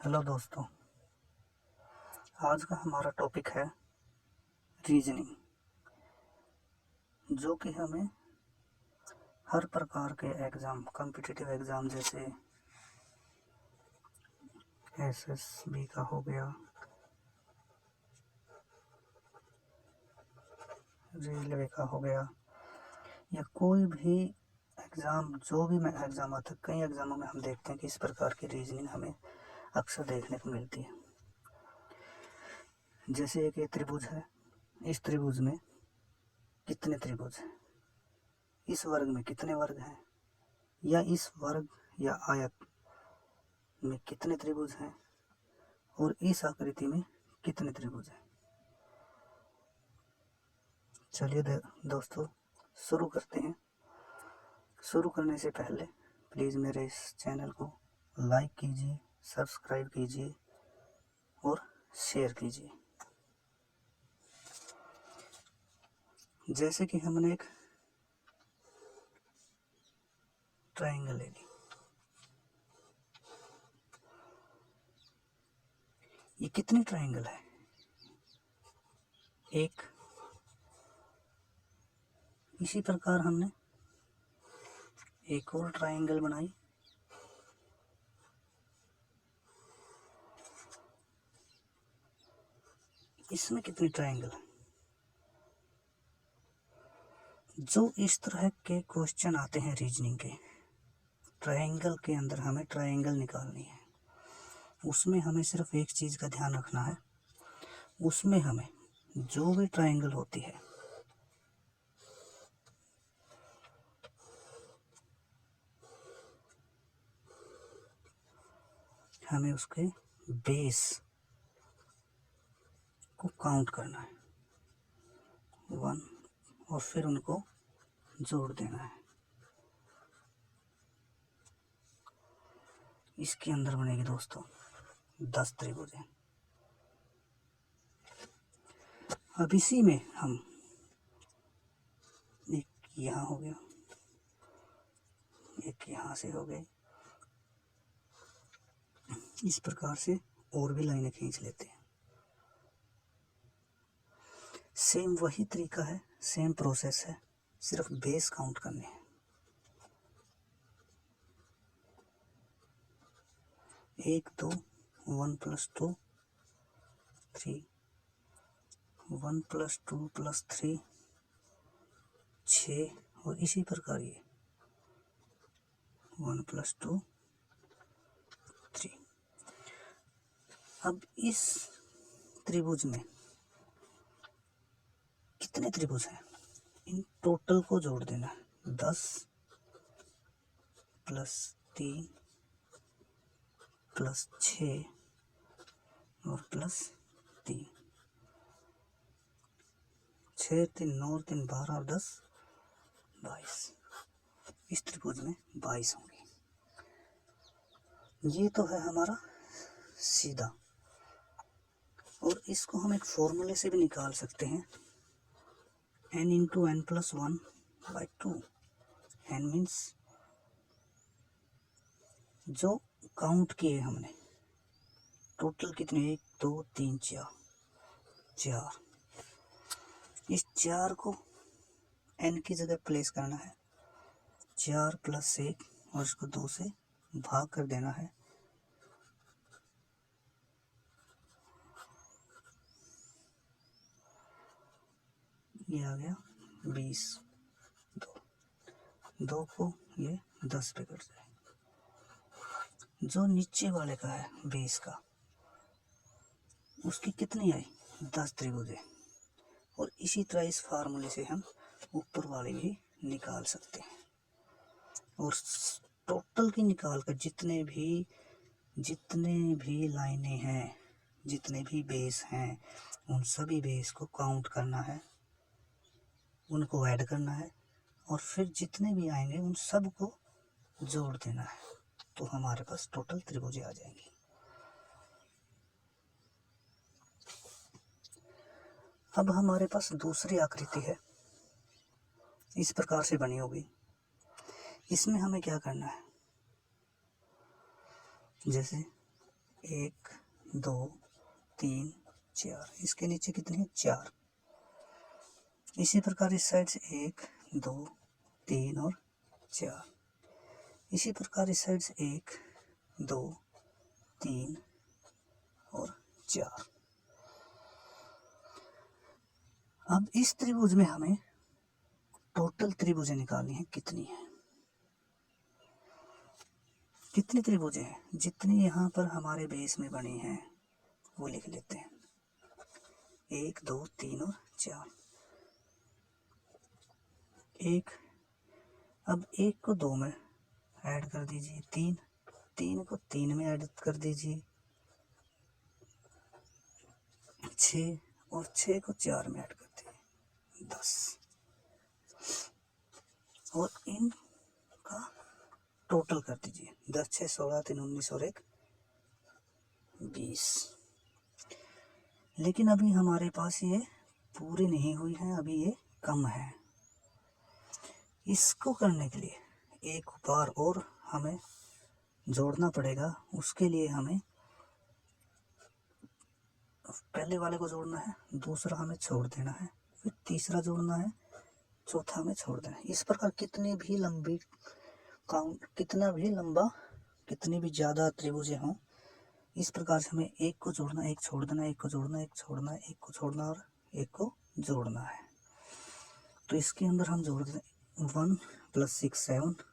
Hello दोस्तों, आज का हमारा टॉपिक है रीजनिंग, जो कि हमें हर प्रकार के एग्ज़ाम, कॉम्पिटिटिव एग्ज़ाम जैसे एसएसबी का हो गया, रेलवे का हो गया, या कोई भी एग्ज़ाम, जो भी एग्ज़ाम आता है, कई एग्ज़ामों में हम देखते हैं कि इस प्रकार की रीजनिंग हमें अक्सर देखने को मिलती है। जैसे एक ये त्रिभुज है, इस त्रिभुज में कितने त्रिभुज हैं, इस वर्ग में कितने वर्ग हैं, या इस वर्ग या आयत में कितने त्रिभुज हैं, और इस आकृति में कितने त्रिभुज हैं। चलिए दोस्तों शुरू करते हैं। शुरू करने से पहले प्लीज़ मेरे इस चैनल को लाइक कीजिए, सब्सक्राइब कीजिए और शेयर कीजिए। जैसे कि हमने एक ट्रायंगल ले ली, ये कितनी ट्रायंगल है? एक। इसी प्रकार हमने एक और ट्रायंगल बनाई, इसमें कितनी ट्रायंगल है? जो इस तरह के क्वेश्चन आते हैं रीजनिंग के, ट्रायंगल के अंदर हमें ट्रायंगल निकालनी है, उसमें हमें सिर्फ एक चीज़ का ध्यान रखना है, उसमें हमें जो भी ट्रायंगल होती है हमें उसके बेस को काउंट करना है, 1, और फिर उनको जोड़ देना है। इसके अंदर बनेगी दोस्तों 10 त्रिभुजें। अब इसी में हम एक यहाँ हो गया, एक यहाँ से हो गई, इस प्रकार से और भी लाइनें खींच लेते हैं। सेम वही तरीका है, सेम प्रोसेस है, सिर्फ बेस काउंट करने हैं। 1 2 1 + 2 3, 1 + 2 + 3 6, और इसी प्रकार ये 1 + 2 3। अब इस त्रिभुज में कितने त्रिभुज हैं, इन टोटल को जोड़ देना है। 10 + 3 + 6 और +3, 6 3 9 3 12 और 10 22। इस त्रिभुज में 22 होंगे। ये तो है हमारा सीधा, और इसको हम एक फॉर्मूले से भी निकाल सकते हैं, n × n + 1/2। n मीन्स जो काउंट किए हमने टोटल कितने, 1 2 3 4। इस 4 को n की जगह प्लेस करना है, 4 + 1, और इसको 2 से भाग कर देना है। ये आ गया 20, 2 को ये 10 पे कट जाए। जो नीचे वाले का है बेस का, उसकी कितनी आई, 10 त्रिभुज है। और इसी तरह इस फार्मूले से हम ऊपर वाले भी निकाल सकते हैं, और टोटल की निकाल कर जितने भी लाइनें हैं, जितने भी बेस हैं, उन सभी बेस को काउंट करना है, उनको ऐड करना है, और फिर जितने भी आएंगे उन सब को जोड़ देना है, तो हमारे पास टोटल त्रिभुजें आ जाएंगी। अब हमारे पास दूसरी आकृति है, इस प्रकार से बनी होगी। इसमें हमें क्या करना है, जैसे 1 2 3 4, इसके नीचे कितने हैं 4। इसी प्रकार इस साइड से 1 2 3 और 4, इसी प्रकार इस साइड से 1 2 3 और 4। अब इस त्रिभुज में हमें टोटल त्रिभुजें निकालनी है, कितनी है, कितनी त्रिभुजें हैं, जितनी यहाँ पर हमारे बेस में बनी हैं वो लिख लेते हैं, 1 2 3 और 4। एक, अब 1 को 2 में ऐड कर दीजिए, 3 3 को 3 में ऐड कर दीजिए, 6 और 6 को 4 में ऐड कर दीजिए, 10। और इनका टोटल कर दीजिए, 10 6 16 3 19 और 1 20। लेकिन अभी हमारे पास ये पूरी नहीं हुई है, अभी ये कम है। इसको करने के लिए एक बार और हमें जोड़ना पड़ेगा। उसके लिए हमें पहले वाले को जोड़ना है, दूसरा हमें छोड़ देना है, फिर तीसरा जोड़ना है, चौथा हमें छोड़ देना है। इस प्रकार कितनी भी लंबी काउंट, कितना भी लंबा, कितनी भी ज़्यादा त्रिभुजें हों, इस प्रकार से हमें एक को जोड़ना, एक छोड़ देना, एक को जोड़ना, एक छोड़ना, एक को छोड़ना और एक को जोड़ना है। तो इसके अंदर हम जोड़ दें 1 + 6 7,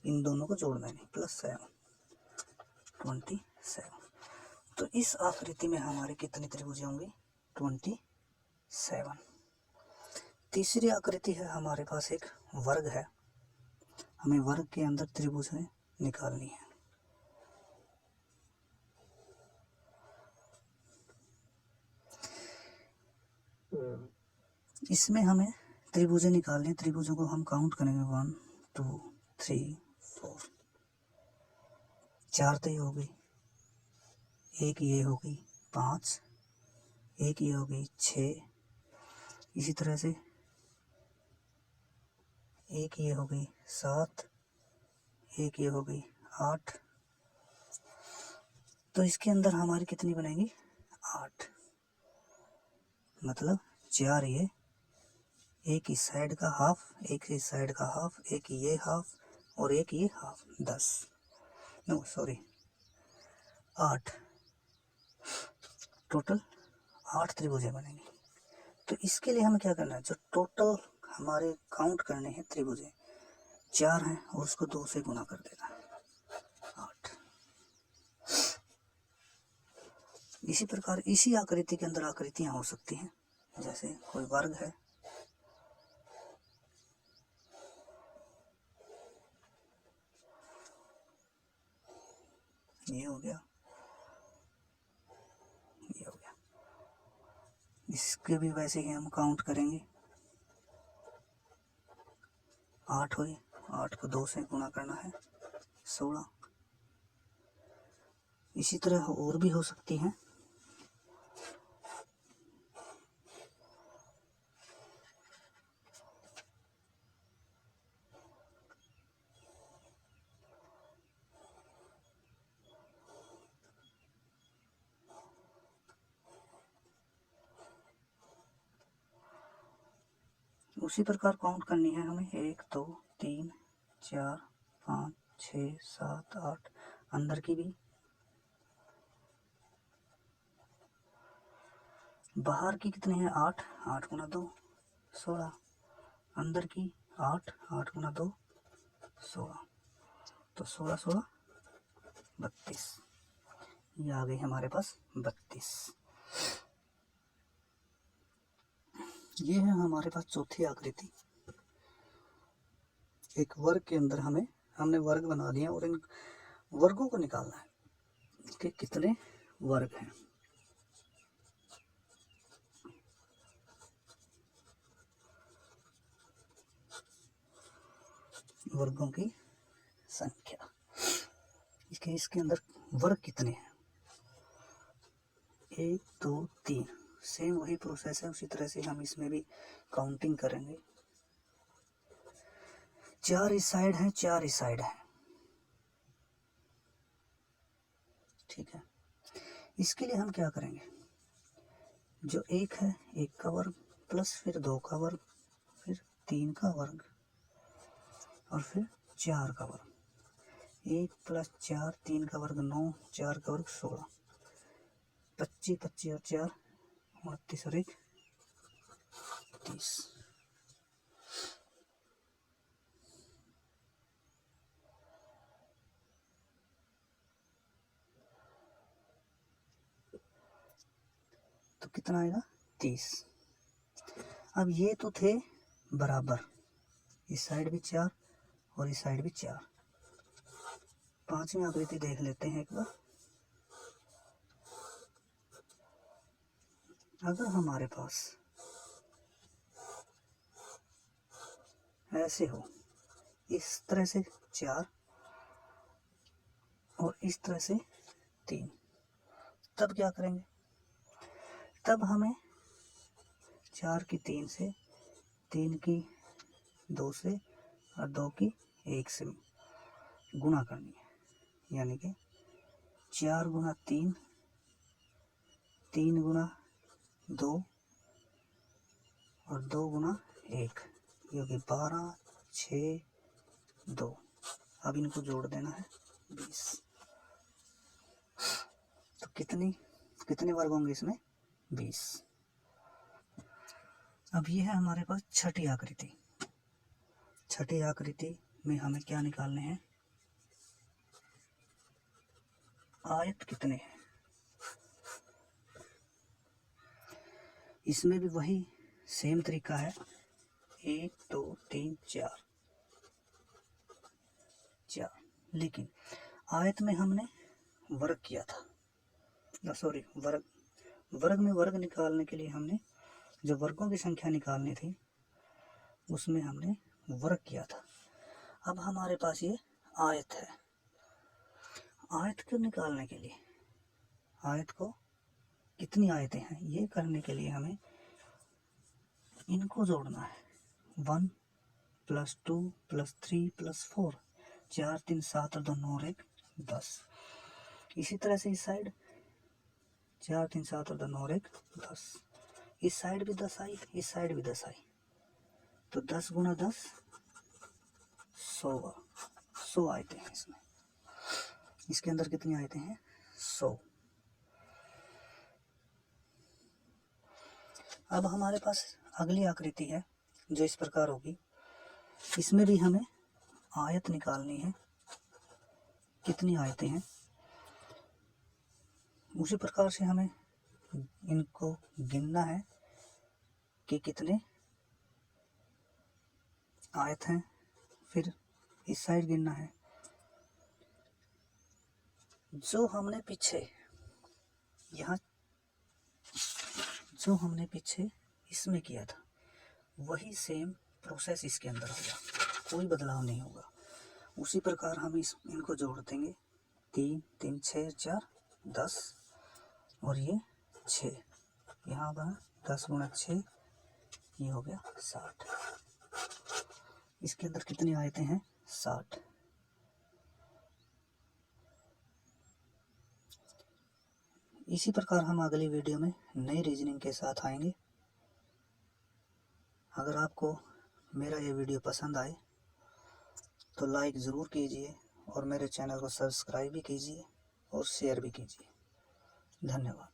इन दोनों को जोड़ना नहीं, +7 27। तो इस आकृति में हमारे कितनी त्रिभुजें होंगी, 27। तीसरी आकृति है हमारे पास, एक वर्ग है, हमें वर्ग के अंदर त्रिभुजें निकालनी है। इसमें हमें त्रिभुजें निकालनी है, त्रिभुजों को हम काउंट करेंगे 1 2 3 4, 4 तो ये हो गई, एक ये हो गई 5, एक ये हो गई 6, इसी तरह से एक ये हो गई 7, एक ये हो गई 8। तो इसके अंदर हमारी कितनी बनेगी, 8। मतलब 4 ये, एक इस साइड का हाफ, एक इस साइड का हाफ, एक ये हाफ और एक ये हाफ, 10, नो सॉरी 8। टोटल 8 त्रिभुजें बनेंगी। तो इसके लिए हमें क्या करना है, जो टोटल हमारे काउंट करने हैं त्रिभुजें 4 हैं और उसको 2 से गुना कर देना है, 8। इसी प्रकार इसी आकृति के अंदर आकृतियां हो सकती हैं, जैसे कोई वर्ग है, ये हो गया, ये हो गया। इसके भी वैसे ही हम काउंट करेंगे, 8 हुई, 8 को 2 से गुणा करना है, 16। इसी तरह और भी हो सकती हैं। उसी प्रकार काउंट करनी है हमें, 1 2 3 4 5 6 7 8, अंदर की भी, बाहर की कितनी है 8, 8 गुना 2 16, अंदर की 8, 8 गुना 2 16, तो 16 16 32, ये आ गई हमारे पास 32। ये है हमारे पास चौथी आकृति। एक वर्ग के अंदर हमने वर्ग बना दिया और इन वर्गों को निकालना है कि कितने वर्ग हैं। वर्गों की संख्या, इसके अंदर वर्ग कितने हैं, 1 2 3। सेम वही प्रोसेस है, उसी तरह से हम इसमें भी काउंटिंग करेंगे। 4 इस साइड हैं, 4 इस साइड हैं, ठीक है। इसके लिए हम क्या करेंगे, जो 1 है 1 का वर्ग प्लस फिर 2 का वर्ग फिर 3 का वर्ग और फिर 4 का वर्ग, 1 + 4 3 का वर्ग 9, 4 का वर्ग 16, 25 25 और 4 29 और 1 30। तो कितना आएगा 30। अब ये तो थे बराबर, इस साइड भी 4 और इस साइड भी 4। पांचवी आकृति देख लेते हैं एक बार। अगर हमारे पास ऐसे हो, इस तरह से 4 और इस तरह से 3, तब क्या करेंगे, तब हमें 4 की 3 से, 3 की 2 से और 2 की 1 से गुणा करनी है, यानी कि 4 गुणा 3, 3 गुणा 2 और 2 गुणा 1, ये होगी 12 6 2। अब इनको जोड़ देना है 20। तो कितने वर्ग होंगे इसमें, 20। अब ये है हमारे पास छठी आकृति। छठी आकृति में हमें क्या निकालने हैं, आयत कितने हैं। इसमें भी वही सेम तरीका है, 1 2 3 4, लेकिन आयत में हमने वर्ग किया था, सॉरी वर्ग में वर्ग निकालने के लिए हमने जो वर्गों की संख्या निकालनी थी उसमें हमने वर्ग किया था। अब हमारे पास ये आयत है, आयत को निकालने के लिए, आयत को कितनी आयतें हैं ये करने के लिए हमें इनको जोड़ना है, 1 + 2 + 3 + 4, 4 3 7 और 2 9 और 1 10। इसी तरह से इस साइड 4 3 7 और 2 9 और 1 10, इस साइड भी 10 आई, इस साइड भी 10 आई, तो 10 गुणा 10 100 आयतें हैं इसमें। इसके अंदर कितनी आयतें हैं, 100। अब हमारे पास अगली आकृति है जो इस प्रकार होगी, इसमें भी हमें आयत निकालनी है, कितनी आयतें हैं, उसी प्रकार से हमें इनको गिनना है कि कितने आयत हैं, फिर इस साइड गिनना है। जो हमने पीछे इसमें किया था वही सेम प्रोसेस इसके अंदर होगा, कोई बदलाव नहीं होगा। उसी प्रकार हम इनको जोड़ देंगे, 3 3 6 4 10 और ये 6, यहाँ पर 10 गुणा 6, ये हो गया 60। इसके अंदर कितनी आयतें हैं, 60। इसी प्रकार हम अगली वीडियो में नई रीजनिंग के साथ आएंगे। अगर आपको मेरा ये वीडियो पसंद आए तो लाइक ज़रूर कीजिए और मेरे चैनल को सब्सक्राइब भी कीजिए और शेयर भी कीजिए। धन्यवाद।